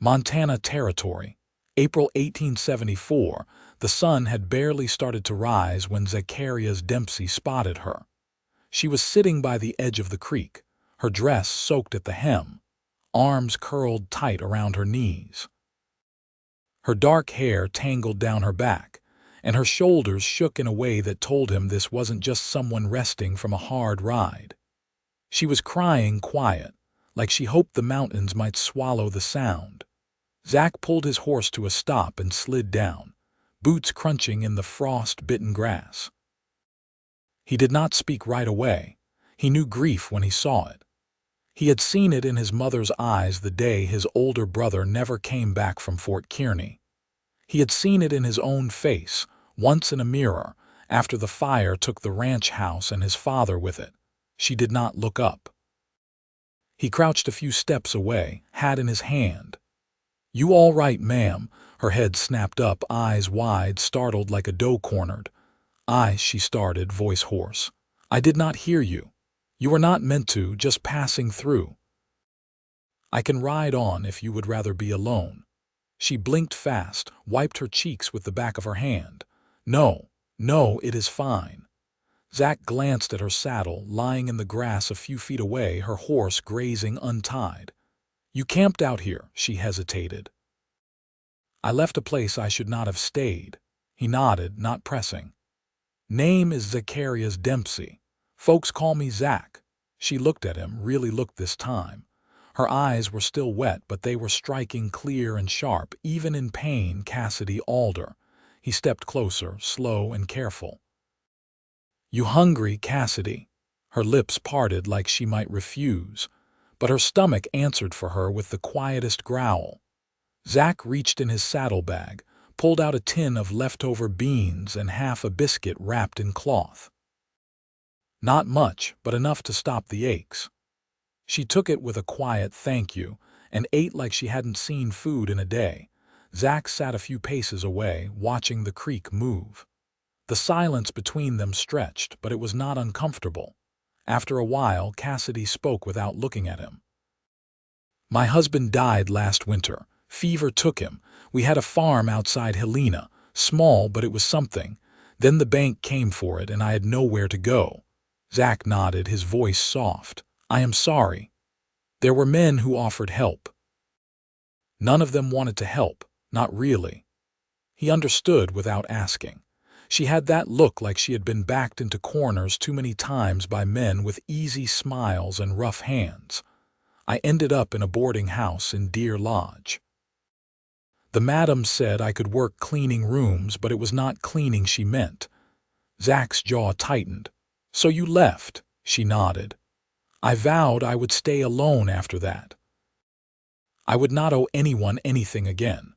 Montana Territory. April 1874, the sun had barely started to rise when Zacharias Dempsey spotted her. She was sitting by the edge of the creek, her dress soaked at the hem, arms curled tight around her knees. Her dark hair tangled down her back, and her shoulders shook in a way that told him this wasn't just someone resting from a hard ride. She was crying quiet, like she hoped the mountains might swallow the sound. Zach pulled his horse to a stop and slid down, boots crunching in the frost-bitten grass. He did not speak right away. He knew grief when he saw it. He had seen it in his mother's eyes the day his older brother never came back from Fort Kearny. He had seen it in his own face, once in a mirror, after the fire took the ranch house and his father with it. She did not look up. He crouched a few steps away, hat in his hand. "You all right, ma'am?" Her head snapped up, eyes wide, startled like a doe cornered. She started, voice hoarse. "I did not hear you. You were not meant to, just passing through." "I can ride on if you would rather be alone." She blinked fast, wiped her cheeks with the back of her hand. "No, no, it is fine." Zach glanced at her saddle, lying in the grass a few feet away, her horse grazing untied. "You camped out here," she hesitated. "I left a place I should not have stayed." He nodded, not pressing. "Name is Zacharias Dempsey. Folks call me Zach." She looked at him, really looked this time. Her eyes were still wet, but they were striking clear and sharp, even in pain. "Cassidy, Alder." He stepped closer, slow and careful. "You hungry, Cassidy?" Her lips parted like she might refuse, but her stomach answered for her with the quietest growl. Zach reached in his saddlebag, pulled out a tin of leftover beans and half a biscuit wrapped in cloth. Not much, but enough to stop the aches. She took it with a quiet thank you and ate like she hadn't seen food in a day. Zach sat a few paces away, watching the creek move. The silence between them stretched, but it was not uncomfortable. After a while, Cassidy spoke without looking at him. "My husband died last winter. Fever took him. We had a farm outside Helena, small, but it was something. Then the bank came for it, and I had nowhere to go." Zach nodded, his voice soft. "I am sorry." "There were men who offered help. None of them wanted to help, not really." He understood without asking. She had that look like she had been backed into corners too many times by men with easy smiles and rough hands. "I ended up in a boarding house in Deer Lodge. The madam said I could work cleaning rooms, but it was not cleaning she meant." Zach's jaw tightened. "So you left?" She nodded. "I vowed I would stay alone after that. I would not owe anyone anything again."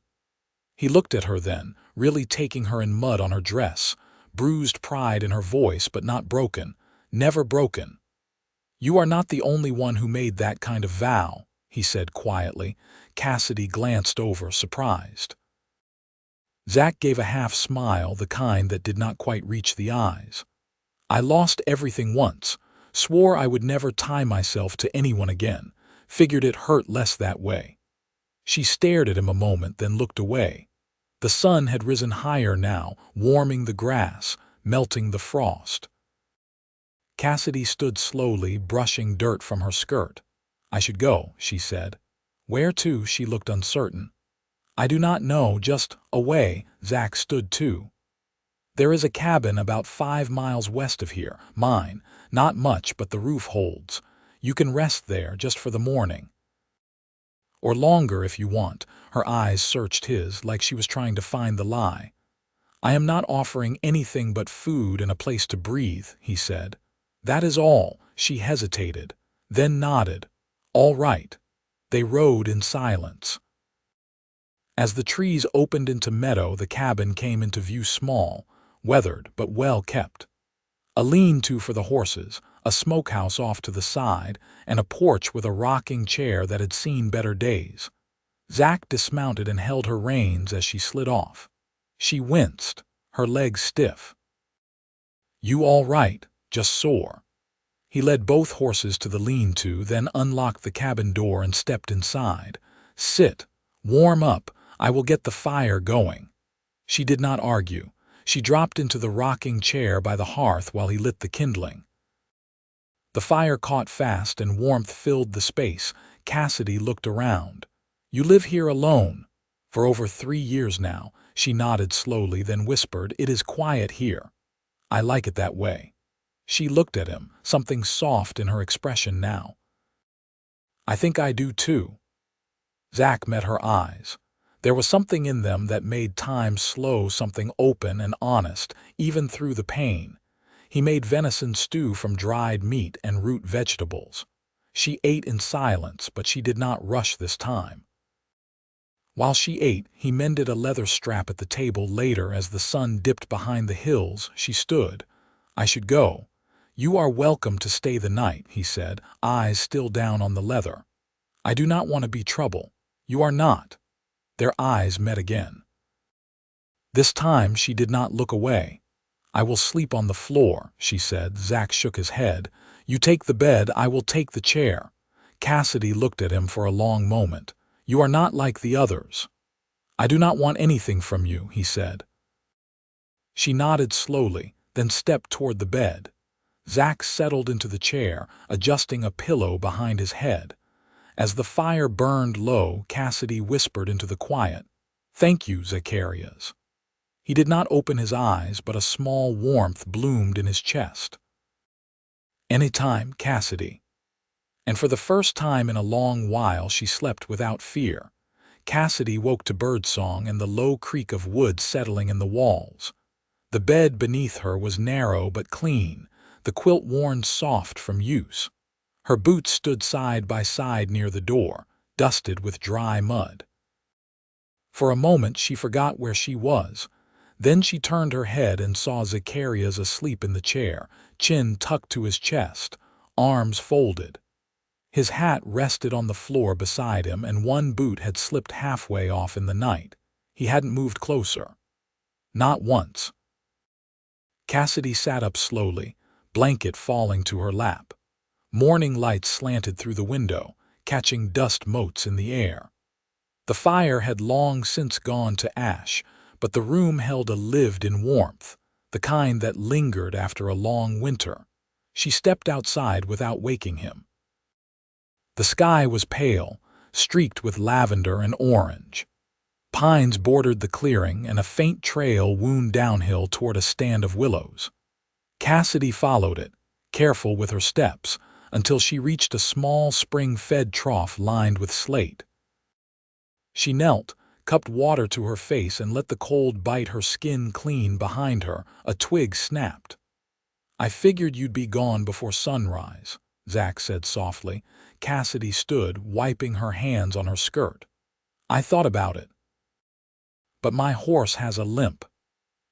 He looked at her then, really taking her in mud on her dress, bruised pride in her voice, but not broken, never broken. "You are not the only one who made that kind of vow," he said quietly. Cassidy glanced over, surprised. Zach gave a half smile, the kind that did not quite reach the eyes. "I lost everything once, swore I would never tie myself to anyone again, figured it hurt less that way." She stared at him a moment, then looked away. The sun had risen higher now, warming the grass, melting the frost. Cassidy stood slowly, brushing dirt from her skirt. "I should go," she said. "Where to?" She looked uncertain. "I do not know, just away." Zach stood too. "There is a cabin about 5 miles west of here, mine. Not much, but the roof holds. You can rest there just for the morning. Or longer if you want." Her eyes searched his, like she was trying to find the lie. "I am not offering anything but food and a place to breathe," he said. "That is all." She hesitated, then nodded. "All right." They rode in silence. As the trees opened into meadow, the cabin came into view, small, weathered, but well kept. A lean-to for the horses, a smokehouse off to the side, and a porch with a rocking chair that had seen better days. Zach dismounted and held her reins as she slid off. She winced, her legs stiff. "You all right? Just sore?" He led both horses to the lean-to, then unlocked the cabin door and stepped inside. "Sit." Warm up. I will get the fire going. She did not argue. She dropped into the rocking chair by the hearth while he lit the kindling. The fire caught fast and warmth filled the space. Cassidy looked around. You live here alone? For over 3 years now. She nodded slowly, then whispered, It is quiet here. I like it that way. She looked at him, something soft in her expression now. I think I do too. Zach met her eyes. There was something in them that made time slow, something open and honest, even through the pain. He made venison stew from dried meat and root vegetables. She ate in silence, but she did not rush this time. While she ate, he mended a leather strap at the table. Later, as the sun dipped behind the hills, she stood. I should go. You are welcome to stay the night, he said, eyes still down on the leather. I do not want to be trouble. You are not. Their eyes met again. This time she did not look away. I will sleep on the floor, she said. Zach shook his head. You take the bed, I will take the chair. Cassidy looked at him for a long moment. You are not like the others. I do not want anything from you, he said. She nodded slowly, then stepped toward the bed. Zach settled into the chair, adjusting a pillow behind his head. As the fire burned low, Cassidy whispered into the quiet, Thank you, Zacharias. He did not open his eyes, but a small warmth bloomed in his chest. Anytime, Cassidy. And for the first time in a long while she slept without fear. Cassidy woke to birdsong and the low creak of wood settling in the walls. The bed beneath her was narrow but clean, the quilt worn soft from use. Her boots stood side by side near the door, dusted with dry mud. For a moment she forgot where she was. Then she turned her head and saw Zacharias asleep in the chair, chin tucked to his chest, arms folded. His hat rested on the floor beside him, and one boot had slipped halfway off in the night. He hadn't moved closer. Not once. Cassidy sat up slowly, blanket falling to her lap. Morning light slanted through the window, catching dust motes in the air. The fire had long since gone to ash, but the room held a lived-in warmth, the kind that lingered after a long winter. She stepped outside without waking him. The sky was pale, streaked with lavender and orange. Pines bordered the clearing, and a faint trail wound downhill toward a stand of willows. Cassidy followed it, careful with her steps, until she reached a small spring-fed trough lined with slate. She knelt, cupped water to her face, and let the cold bite her skin clean. Behind her, a twig snapped. I figured you'd be gone before sunrise, Zach said softly. Cassidy stood, wiping her hands on her skirt. I thought about it. But my horse has a limp.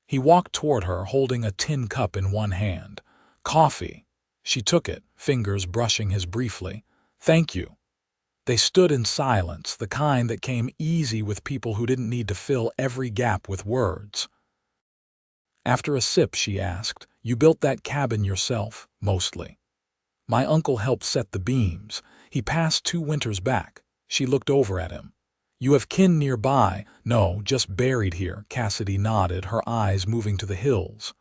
He walked toward her, holding a tin cup in one hand. Coffee. She took it, fingers brushing his briefly. Thank you. They stood in silence, the kind that came easy with people who didn't need to fill every gap with words. After a sip, she asked, You built that cabin yourself, mostly. My uncle helped set the beams. He passed 2 winters back. She looked over at him. You have kin nearby? No, just buried here. Cassidy nodded, her eyes moving to the hills.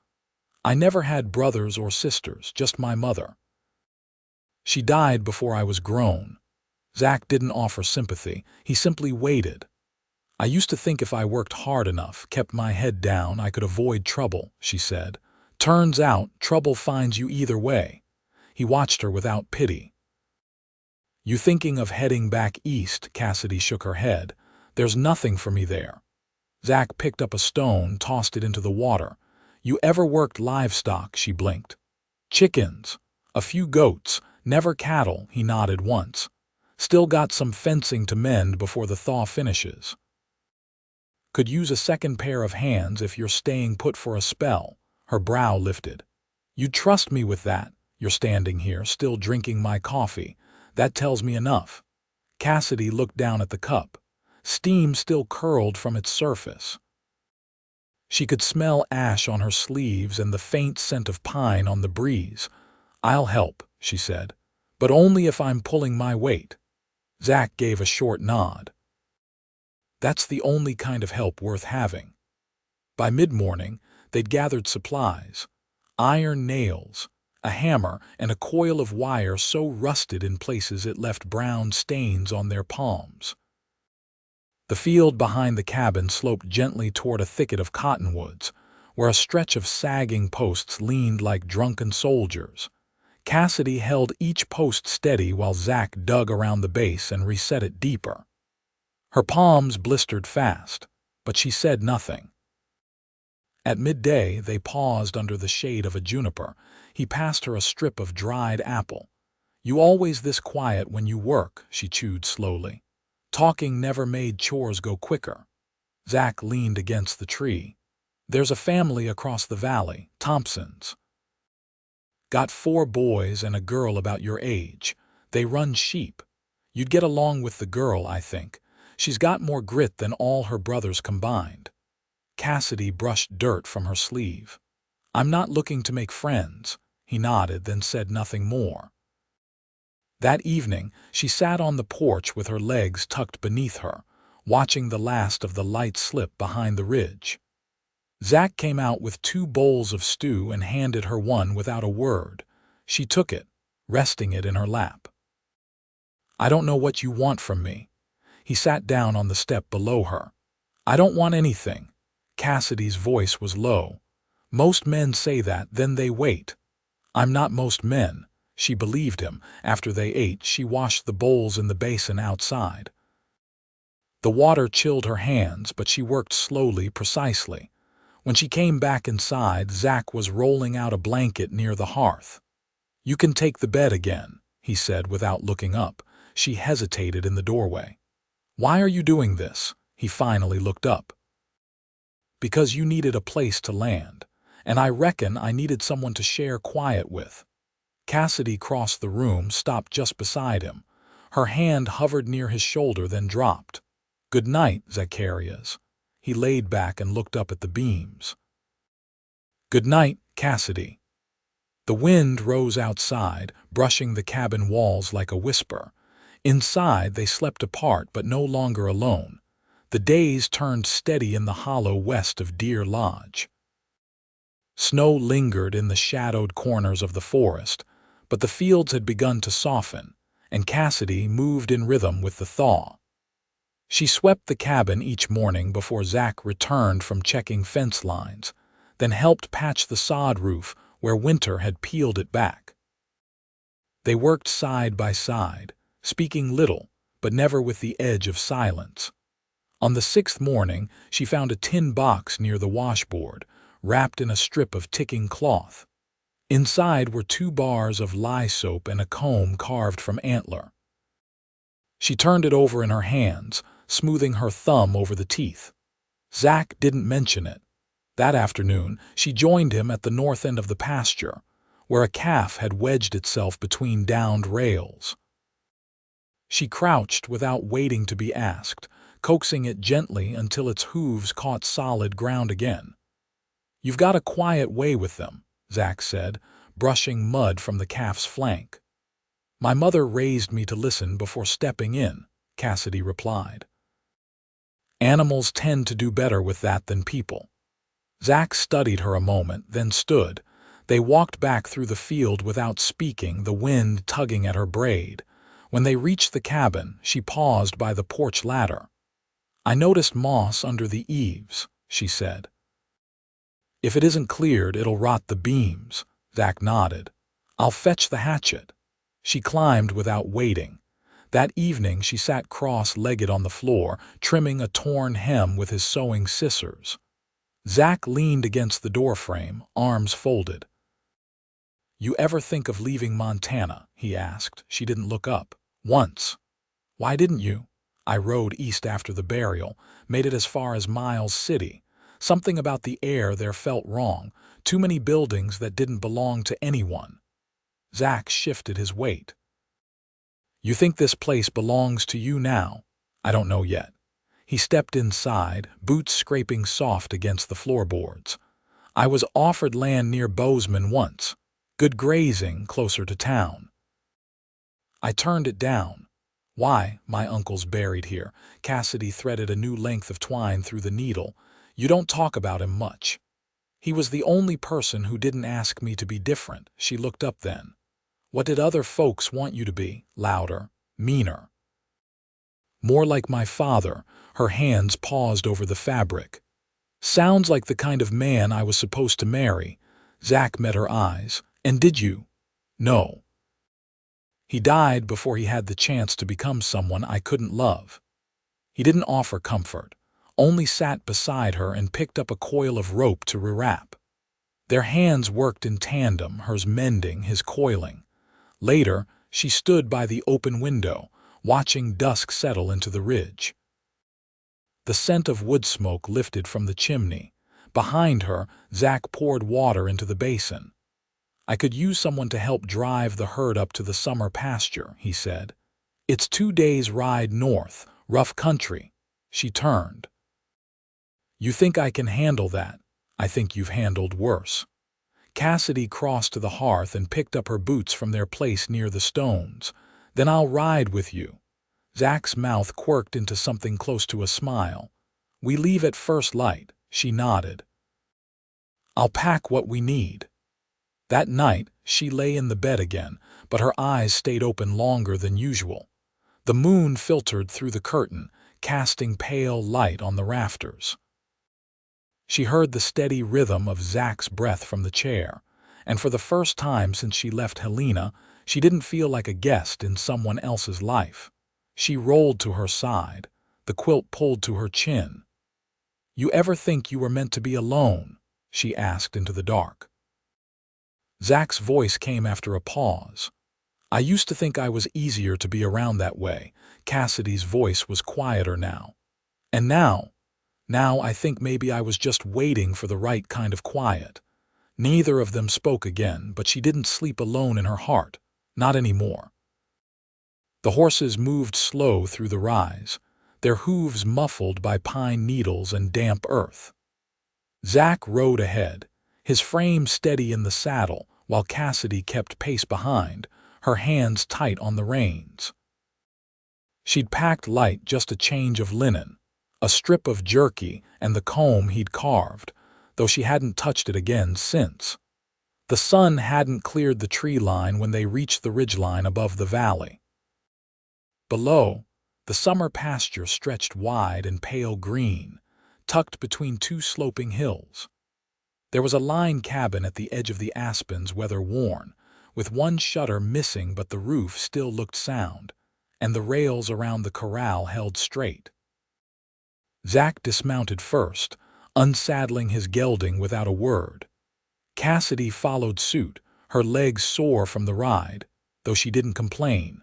I never had brothers or sisters, just my mother. She died before I was grown. Zach didn't offer sympathy. He simply waited. I used to think if I worked hard enough, kept my head down, I could avoid trouble, she said. Turns out, trouble finds you either way. He watched her without pity. You thinking of heading back east? Cassidy shook her head. There's nothing for me there. Zach picked up a stone, tossed it into the water. You ever worked livestock? She blinked. Chickens. A few goats. Never cattle. He nodded once. Still got some fencing to mend before the thaw finishes. Could use a second pair of hands if you're staying put for a spell. Her brow lifted. You'd trust me with that. You're standing here, still drinking my coffee. That tells me enough. Cassidy looked down at the cup. Steam still curled from its surface. She could smell ash on her sleeves and the faint scent of pine on the breeze. I'll help, she said, but only if I'm pulling my weight. Zach gave a short nod. That's the only kind of help worth having. By mid-morning, they'd gathered supplies: iron nails, a hammer, and a coil of wire so rusted in places it left brown stains on their palms. The field behind the cabin sloped gently toward a thicket of cottonwoods, where a stretch of sagging posts leaned like drunken soldiers. Cassidy held each post steady while Zach dug around the base and reset it deeper. Her palms blistered fast, but she said nothing. At midday, they paused under the shade of a juniper. He passed her a strip of dried apple. "You always this quiet when you work," she chewed slowly. "Talking never made chores go quicker." Zach leaned against the tree. "There's a family across the valley, Thompsons. Got 4 boys and a girl about your age. They run sheep. You'd get along with the girl, I think. She's got more grit than all her brothers combined." Cassidy brushed dirt from her sleeve. "I'm not looking to make friends." He nodded, then said nothing more. That evening, she sat on the porch with her legs tucked beneath her, watching the last of the light slip behind the ridge. Zach came out with 2 bowls of stew and handed her one without a word. She took it, resting it in her lap. "I don't know what you want from me." He sat down on the step below her. "I don't want anything." Cassidy's voice was low. "Most men say that, then they wait." "I'm not most men." She believed him. After they ate, she washed the bowls in the basin outside. The water chilled her hands, but she worked slowly, precisely. When she came back inside, Zach was rolling out a blanket near the hearth. "You can take the bed again," he said without looking up. She hesitated in the doorway. "Why are you doing this?" He finally looked up. "Because you needed a place to land, and I reckon I needed someone to share quiet with." Cassidy crossed the room, stopped just beside him. Her hand hovered near his shoulder, then dropped. "Good night, Zacharias." He laid back and looked up at the beams. "Good night, Cassidy." The wind rose outside, brushing the cabin walls like a whisper. Inside, they slept apart, but no longer alone. The days turned steady in the hollow west of Deer Lodge. Snow lingered in the shadowed corners of the forest, but the fields had begun to soften, and Cassidy moved in rhythm with the thaw. She swept the cabin each morning before Zach returned from checking fence lines, then helped patch the sod roof where winter had peeled it back. They worked side by side, speaking little, but never with the edge of silence. On the 6th morning, she found a tin box near the washboard, wrapped in a strip of ticking cloth. Inside were 2 bars of lye soap and a comb carved from antler. She turned it over in her hands, smoothing her thumb over the teeth. Zach didn't mention it. That afternoon, she joined him at the north end of the pasture, where a calf had wedged itself between downed rails. She crouched without waiting to be asked, coaxing it gently until its hooves caught solid ground again. "You've got a quiet way with them," Zach said, brushing mud from the calf's flank. "My mother raised me to listen before stepping in," Cassidy replied. "Animals tend to do better with that than people." Zach studied her a moment, then stood. They walked back through the field without speaking, the wind tugging at her braid. When they reached the cabin, she paused by the porch ladder. "I noticed moss under the eaves," she said. "If it isn't cleared, it'll rot the beams." Zach nodded. "I'll fetch the hatchet." She climbed without waiting. That evening she sat cross-legged on the floor, trimming a torn hem with his sewing scissors. Zach leaned against the doorframe, arms folded. "You ever think of leaving Montana?" he asked. She didn't look up. "Once." "Why didn't you?" "I rode east after the burial, made it as far as Miles City. Something about the air there felt wrong, too many buildings that didn't belong to anyone." Zach shifted his weight. "You think this place belongs to you now?" "I don't know yet." He stepped inside, boots scraping soft against the floorboards. "I was offered land near Bozeman once. Good grazing, closer to town. I turned it down. Why, my uncle's buried here. Cassidy threaded a new length of twine through the needle. You don't talk about him much. He was the only person who didn't ask me to be different. She looked up then. What did other folks want you to be? Louder, meaner. More like my father. Her hands paused over the fabric. Sounds like the kind of man I was supposed to marry. Zach met her eyes. And did you? No. He died before he had the chance to become someone I couldn't love. He didn't offer comfort, only sat beside her and picked up a coil of rope to rewrap. Their hands worked in tandem, hers mending, his coiling. Later, she stood by the open window, watching dusk settle into the ridge. The scent of wood smoke lifted from the chimney. Behind her, Zach poured water into the basin. I could use someone to help drive the herd up to the summer pasture, he said. It's 2 days' ride north, rough country. She turned. You think I can handle that? I think you've handled worse. Cassidy crossed to the hearth and picked up her boots from their place near the stones. Then I'll ride with you. Zach's mouth quirked into something close to a smile. We leave at first light, she nodded. I'll pack what we need. That night, she lay in the bed again, but her eyes stayed open longer than usual. The moon filtered through the curtain, casting pale light on the rafters. She heard the steady rhythm of Zach's breath from the chair, and for the first time since she left Helena, she didn't feel like a guest in someone else's life. She rolled to her side, the quilt pulled to her chin. You ever think you were meant to be alone? She asked into the dark. Zach's voice came after a pause. I used to think I was easier to be around that way. Cassidy's voice was quieter now. And now I think maybe I was just waiting for the right kind of quiet. Neither of them spoke again, but she didn't sleep alone in her heart. Not anymore. The horses moved slow through the rise, their hooves muffled by pine needles and damp earth. Zach rode ahead, his frame steady in the saddle, while Cassidy kept pace behind, her hands tight on the reins. She'd packed light, just a change of linen, a strip of jerky, and the comb he'd carved, though she hadn't touched it again since. The sun hadn't cleared the tree line when they reached the ridgeline above the valley. Below, the summer pasture stretched wide and pale green, tucked between 2 sloping hills. There was a line cabin at the edge of the aspens, weather-worn, with one shutter missing but the roof still looked sound, and the rails around the corral held straight. Zach dismounted first, unsaddling his gelding without a word. Cassidy followed suit, her legs sore from the ride, though she didn't complain.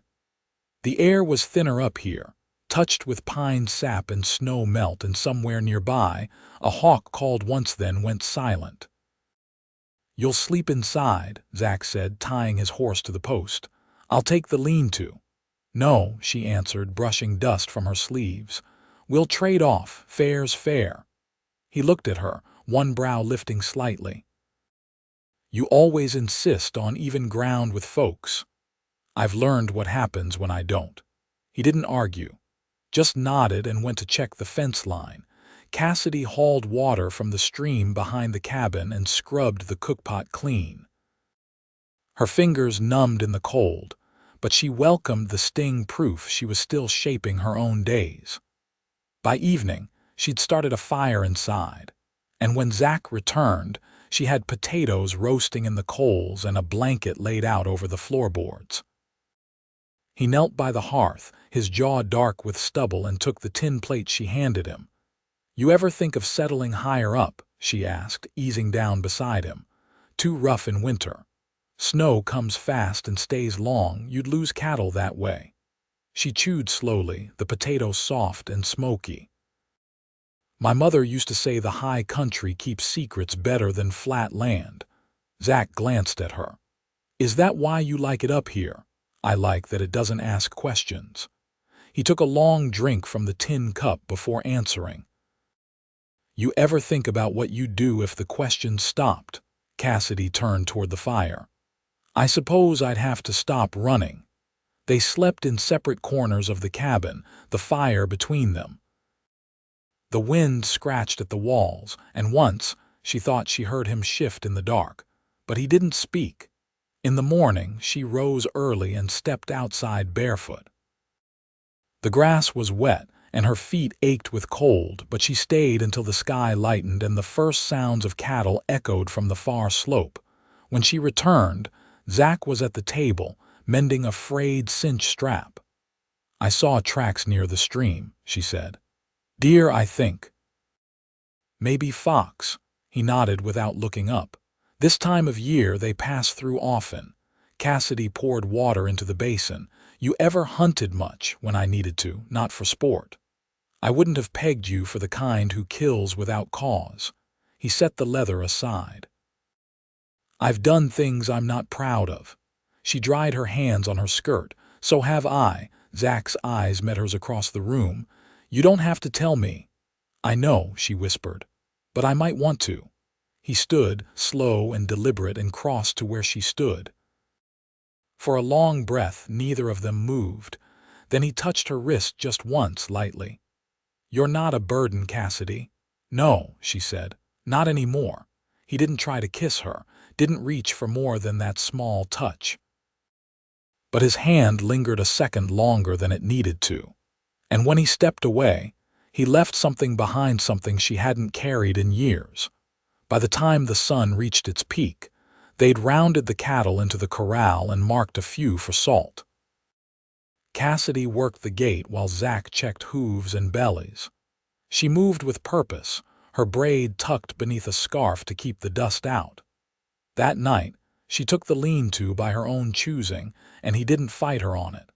The air was thinner up here, touched with pine sap and snow melt, and somewhere nearby, a hawk called once then went silent. You'll sleep inside, Zach said, tying his horse to the post. I'll take the lean-to. No, she answered, brushing dust from her sleeves. We'll trade off, fair's fair. He looked at her, one brow lifting slightly. You always insist on even ground with folks. I've learned what happens when I don't. He didn't argue, just nodded and went to check the fence line. Cassidy hauled water from the stream behind the cabin and scrubbed the cookpot clean. Her fingers numbed in the cold, but she welcomed the sting, proof she was still shaping her own days. By evening, she'd started a fire inside, and when Zach returned, she had potatoes roasting in the coals and a blanket laid out over the floorboards. He knelt by the hearth, his jaw dark with stubble, and took the tin plate she handed him. You ever think of settling higher up? She asked, easing down beside him. Too rough in winter. Snow comes fast and stays long, you'd lose cattle that way. She chewed slowly, the potatoes soft and smoky. My mother used to say the high country keeps secrets better than flat land. Zach glanced at her. Is that why you like it up here? I like that it doesn't ask questions. He took a long drink from the tin cup before answering. You ever think about what you'd do if the questions stopped? Cassidy turned toward the fire. I suppose I'd have to stop running. They slept in separate corners of the cabin, the fire between them. The wind scratched at the walls, and once she thought she heard him shift in the dark, but he didn't speak. In the morning, she rose early and stepped outside barefoot. The grass was wet, and her feet ached with cold, but she stayed until the sky lightened and the first sounds of cattle echoed from the far slope. When she returned, Zach was at the table, mending a frayed cinch strap. "I saw tracks near the stream," she said. "Deer, I think." "Maybe fox." He nodded without looking up. This time of year they pass through often. Cassidy poured water into the basin. "You ever hunted much?" "When I needed to, not for sport. I wouldn't have pegged you for the kind who kills without cause." He set the leather aside. "I've done things I'm not proud of." She dried her hands on her skirt. "So have I." Zach's eyes met hers across the room. "You don't have to tell me." "I know," she whispered, "but I might want to." He stood, slow and deliberate, and crossed to where she stood. For a long breath, neither of them moved. Then he touched her wrist just once, lightly. "You're not a burden, Cassidy." "No," she said, "not anymore." He didn't try to kiss her, didn't reach for more than that small touch. But his hand lingered a second longer than it needed to. And when he stepped away, he left something behind, something she hadn't carried in years. By the time the sun reached its peak, they'd rounded the cattle into the corral and marked a few for salt. Cassidy worked the gate while Zach checked hooves and bellies. She moved with purpose, her braid tucked beneath a scarf to keep the dust out. That night, she took the lean-to by her own choosing, and he didn't fight her on it.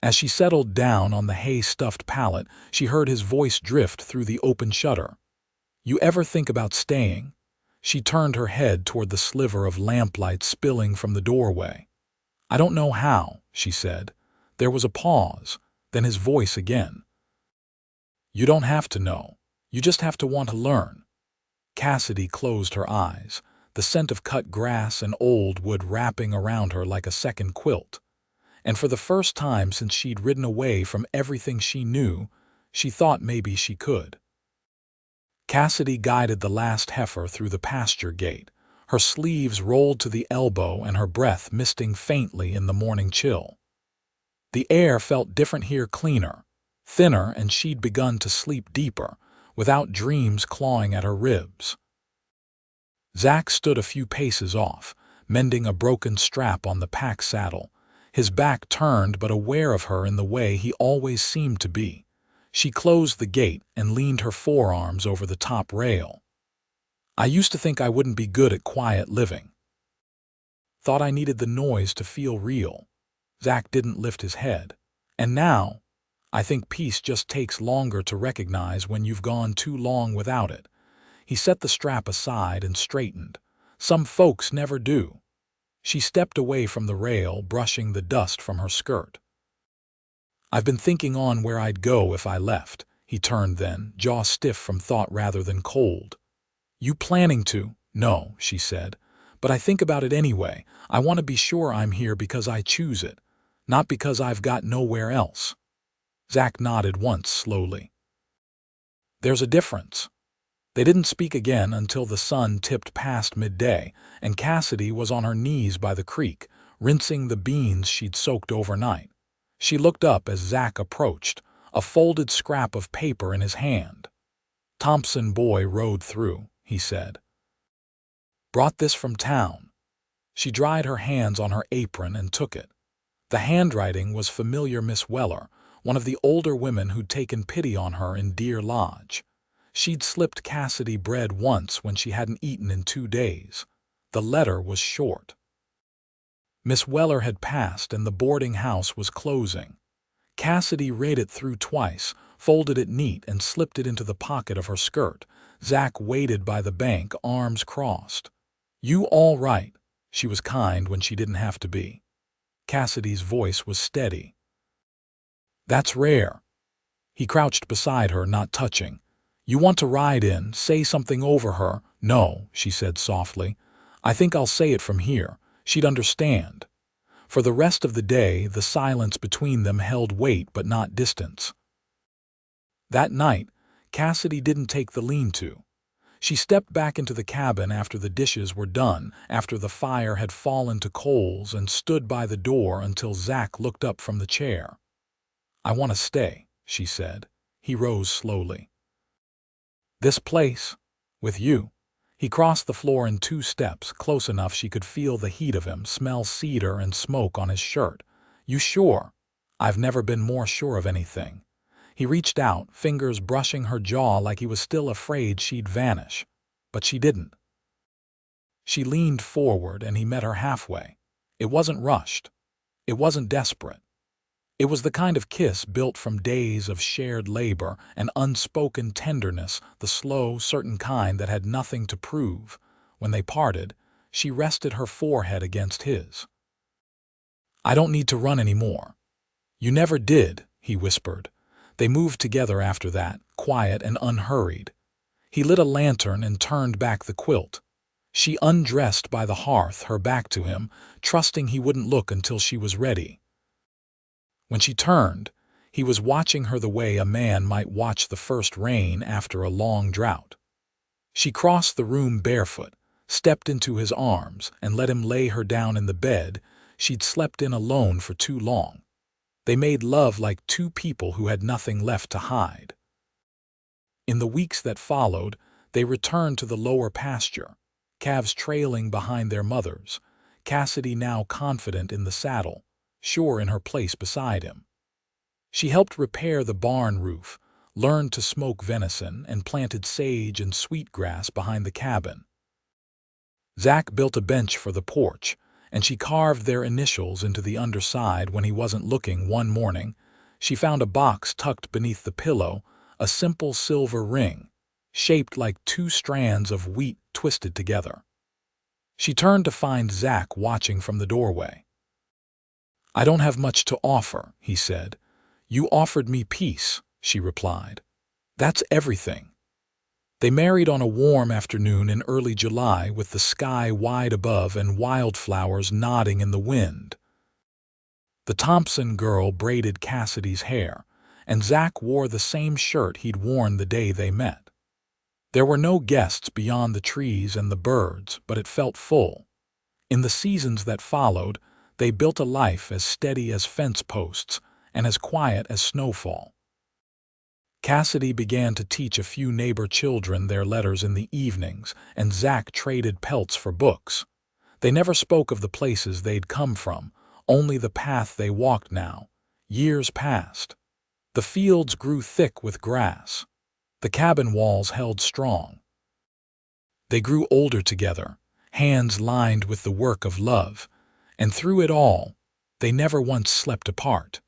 As she settled down on the hay-stuffed pallet, she heard his voice drift through the open shutter. "You ever think about staying?" She turned her head toward the sliver of lamplight spilling from the doorway. "I don't know how," she said. There was a pause, then his voice again. "You don't have to know. You just have to want to learn." Cassidy closed her eyes, the scent of cut grass and old wood wrapping around her like a second quilt. And for the first time since she'd ridden away from everything she knew, she thought maybe she could. Cassidy guided the last heifer through the pasture gate, her sleeves rolled to the elbow and her breath misting faintly in the morning chill. The air felt different here, cleaner, thinner, and she'd begun to sleep deeper, without dreams clawing at her ribs. Zach stood a few paces off, mending a broken strap on the pack saddle, his back turned but aware of her in the way he always seemed to be. She closed the gate and leaned her forearms over the top rail. "I used to think I wouldn't be good at quiet living. Thought I needed the noise to feel real." Zach didn't lift his head. "And now, I think peace just takes longer to recognize when you've gone too long without it." He set the strap aside and straightened. "Some folks never do." She stepped away from the rail, brushing the dust from her skirt. "I've been thinking on where I'd go if I left." He turned then, jaw stiff from thought rather than cold. "You planning to?" "No," she said, "but I think about it anyway. I want to be sure I'm here because I choose it, not because I've got nowhere else." Zach nodded once slowly. "There's a difference." They didn't speak again until the sun tipped past midday, and Cassidy was on her knees by the creek, rinsing the beans she'd soaked overnight. She looked up as Zach approached, a folded scrap of paper in his hand. "Thompson boy rode through," he said. "Brought this from town." She dried her hands on her apron and took it. The handwriting was familiar. Miss Weller, one of the older women who'd taken pity on her in Deer Lodge. She'd slipped Cassidy bread once when she hadn't eaten in 2 days. The letter was short. Miss Weller had passed and the boarding house was closing. Cassidy read it through twice, folded it neat and slipped it into the pocket of her skirt. Zach waited by the bank, arms crossed. "You all right?" She was kind when she didn't have to be. Cassidy's voice was steady. "That's rare." He crouched beside her, not touching. "You want to ride in, say something over her?" "No," she said softly. "I think I'll say it from here. She'd understand." For the rest of the day, the silence between them held weight but not distance. That night, Cassidy didn't take the lean-to. She stepped back into the cabin after the dishes were done, after the fire had fallen to coals, and stood by the door until Zach looked up from the chair. "I want to stay," she said. He rose slowly. "This place? With you?" He crossed the floor in 2 steps, close enough she could feel the heat of him, smell cedar and smoke on his shirt. "You sure?" "I've never been more sure of anything." He reached out, fingers brushing her jaw like he was still afraid she'd vanish. But she didn't. She leaned forward and he met her halfway. It wasn't rushed. It wasn't desperate. It was the kind of kiss built from days of shared labor and unspoken tenderness, the slow, certain kind that had nothing to prove. When they parted, she rested her forehead against his. "I don't need to run anymore." "You never did," he whispered. They moved together after that, quiet and unhurried. He lit a lantern and turned back the quilt. She undressed by the hearth, her back to him, trusting he wouldn't look until she was ready. When she turned, he was watching her the way a man might watch the first rain after a long drought. She crossed the room barefoot, stepped into his arms, and let him lay her down in the bed she'd slept in alone for too long. They made love like 2 people who had nothing left to hide. In the weeks that followed, they returned to the lower pasture, calves trailing behind their mothers, Cassidy now confident in the saddle, sure in her place beside him. She helped repair the barn roof, learned to smoke venison, and planted sage and sweetgrass behind the cabin. Zach built a bench for the porch, and she carved their initials into the underside when he wasn't looking. One morning, she found a box tucked beneath the pillow, a simple silver ring, shaped like 2 strands of wheat twisted together. She turned to find Zach watching from the doorway. "I don't have much to offer," he said. "You offered me peace," she replied. "That's everything." They married on a warm afternoon in early July, with the sky wide above and wildflowers nodding in the wind. The Thompson girl braided Cassidy's hair, and Zach wore the same shirt he'd worn the day they met. There were no guests beyond the trees and the birds, but it felt full. In the seasons that followed, they built a life as steady as fence posts and as quiet as snowfall. Cassidy began to teach a few neighbor children their letters in the evenings, and Zach traded pelts for books. They never spoke of the places they'd come from, only the path they walked now. Years passed. The fields grew thick with grass. The cabin walls held strong. They grew older together, hands lined with the work of love, and through it all, they never once slept apart.